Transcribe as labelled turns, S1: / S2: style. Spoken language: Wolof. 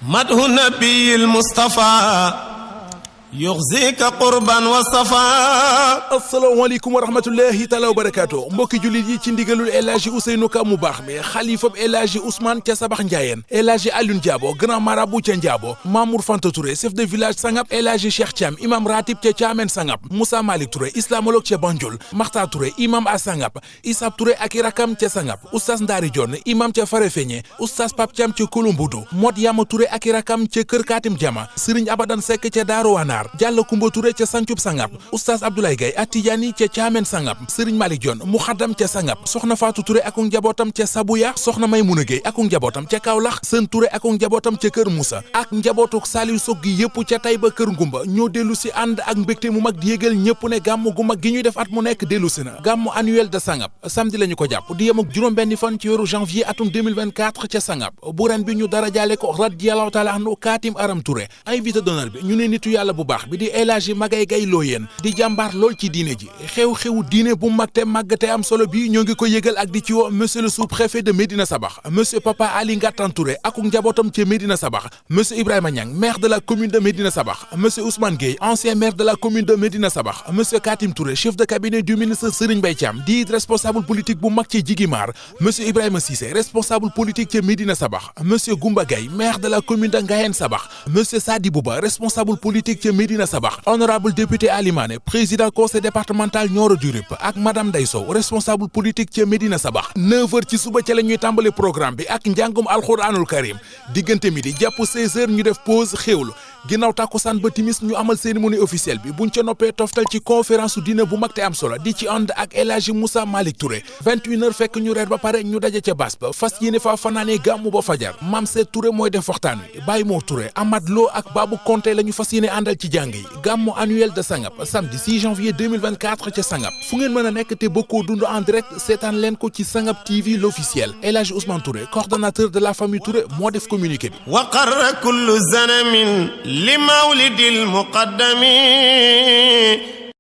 S1: مدح النبي المصطفى يغزيك قربا وصفا.
S2: asalaamaaleykum wa rahmatullahi taala wa barakaatu mbokki jullit yi ci ndigalul El Hadji Ousseynou Ka mu baax mi xalifab El Hadji Ousmane ca Sabax Njaayeen El Hadji Alioune Diabo grand marabout ca Ndiabo Mamour Fanta Touré chef de village Sangap El Hadji Cheikh Thiam imam ratib ca Thiamène Sangap Moussa Malick Touré islamologue ca Banjul Makhtar Touré imam a Sangap Issab Touré ak i rakam ca Sangap oustaz Ndari Dione imam ca Farefeñe oustaz Pape Thiam ca Kolombudu Mod Yama Touré ak i rakam ca Kër Katim Jama Serigne Abadan Seck ca Daaru Wanar Diallo Kumba Touré ca Sancub Sangap oustaz Abdoulaye Gaye Atijani ca Thiamène Sangap Serigne Malick Dione Muxaddam ca Sangap soxna Fatou Touré ak njabootam ca Sabuya soxna Maymuna Gueye ak njabootam ca Kaolack Sën Touré ak njabootam ca Kër Moussa ak njabootuk Saliou Sock gi yëpp ca Taïba Kër Ngumba ñoo dellu si ànd ak mbégte mu mag di yégal ñëpp ne gàmm gu mag gi ñuy def at mu nekk dellu si na gàmm annuel de Sangap samedi la ñu ko jàpp di yem ak juróom-benni fan ci weeru janvier atum 2024 ca Sangap bu ren bi ñu dara jaale ko radiyallahu taala anhu Katim Aram Touré invité d'honneur bi ñu ne nitu yàlla bu baax bi di El Hadji Magay Gay Looyeen di jàmbaar lool ci diine ji xew-xewu diine bu mag te màgg te am solo bi ñoo ngi ko yëgal ak di ci woo monsieur le sous-préfet de Médina Sabax monsieur Papa Ali Ngatan Touré ak njabootam ca Médina Sabax monsieur Ibrahima Niang maire de la commune de Médina Sabax monsieur Ousmane Gueye ancien maire de la commune de Médina Sabax monsieur Katim Touré chef de cabinet du ministre Serigne Mbaye Thiam di responsable politique bu mag ci Jigimar monsieur Ibrahima Cissé responsable politique ca Médina Sabax monsieur Goumba Gaye maire de la commune de Ngayène Sabax monsieur Sadibou Ba responsable politique ca Médina Sabax honorable député Ali Mané président conseil départemental Nioro du Rip ak madame Ndeye Sow responsable politique ca Médina Sabax 9h ci suba ca la ñuy tàmbali programme bi ak njàngum alxuraanul karim diggante midi jàpp 16h ñu def pause xéwlu ginnaaw tàkkusaan ba timis ñu amal cérémonie officielle bi buñ ca noppee toftal ci conférence su dina bu mag te am solo di ci ànd ak El Hadji Moussa Malick Touré 21h fekk ñu reer ba pare ñu daje ca baas ba fas yéene faa fanaanee gàmmu ba fajar Mam Seet Touré mooy def waxtaan wi Baye Mor Touré Amad Lo ak Babou Konté la ñu fas yéene àndal ci jàng yi gàmmu annuel de Sangap samedi 6 janvier 2024 ca Sangap fu ngeen mën a nekk te bokkoo dund en direct seetaan leen ko ci Sangap TV l'officiel El Hadji Ousmane Touré coordonnateur de la famille Touré moo def communiqué bi
S1: وقر كل زنم لمولد المقدم